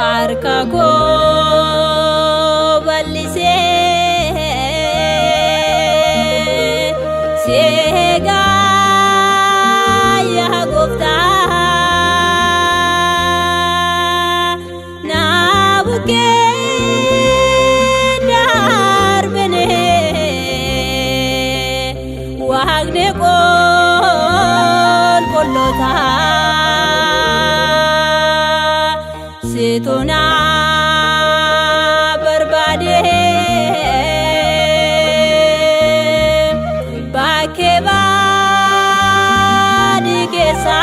harka koo bal'isee si eegaa yaa Gooftaa na bukkee darbinee waaqni qulqullootaa situna barbaade bakkee baadii keessa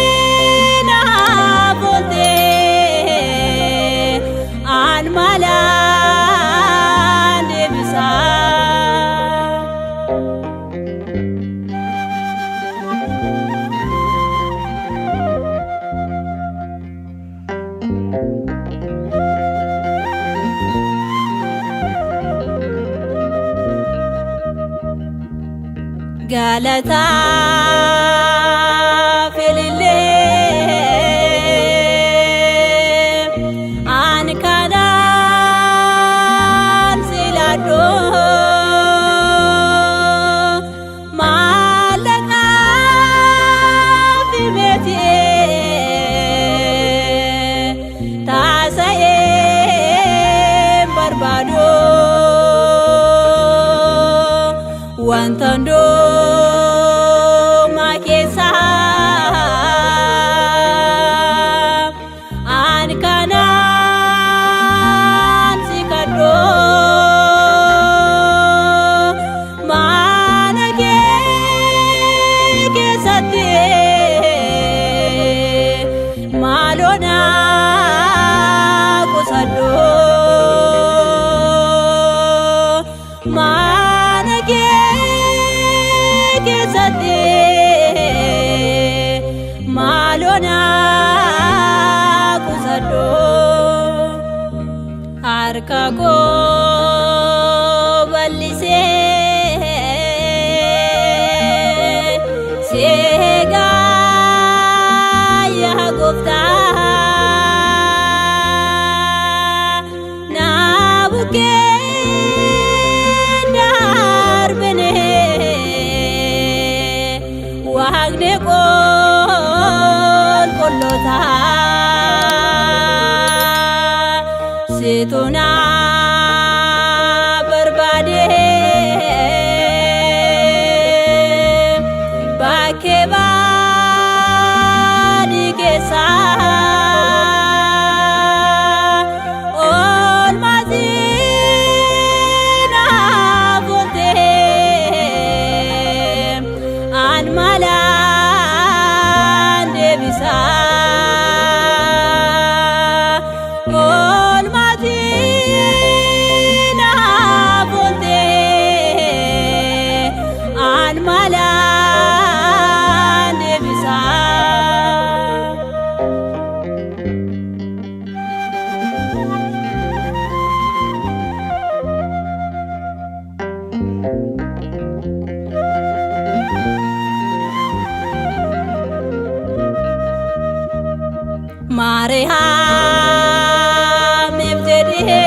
oolmatiin hafoontee an malaan deebisaa galata filillee an kanaan siladhoo maallaqaa fi meetii taasa'ee barbaadoo wanta harka koo bal'isee si eegaa yaa Gooftaa na bukkee darbinee waaqni qulqullootaa situna barbaade bakkee baadii keessa oolmatiin hafoontee an malaan deebisaa Maariyaam ibsidhee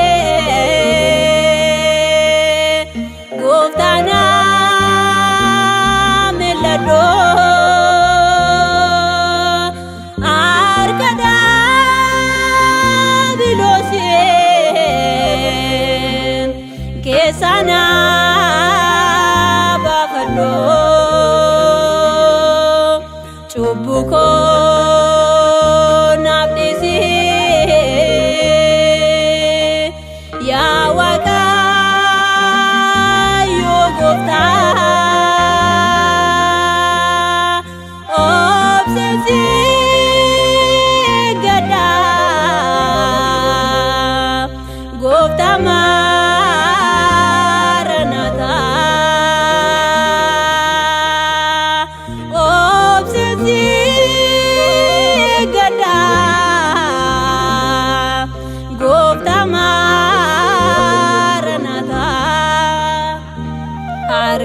Gooftaana mil'adhoo harka daabiloosiin keessa na baafadhoo cubbuu koo naaf dhiisi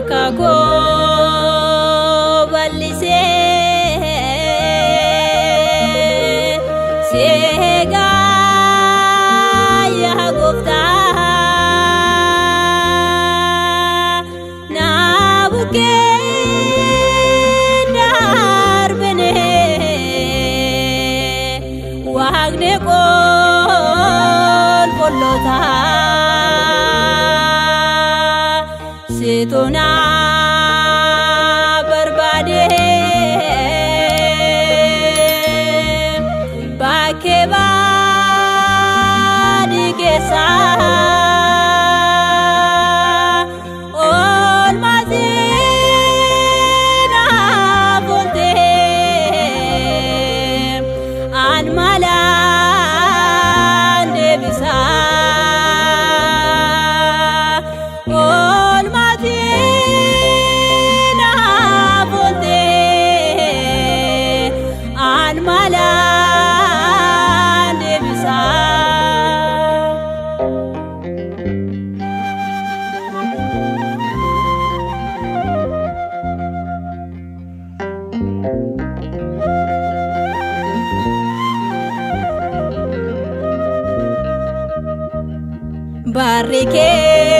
harka koo bal'isee si eegaa yaa Gooftaa na bukkee darbine waaqni qulqulloota situ na barbaade bakkee baadii keessa oolmatiin naaf oolte an malaan deebisa oolmatiin naaf oolte an malaan deebisa. Barri kee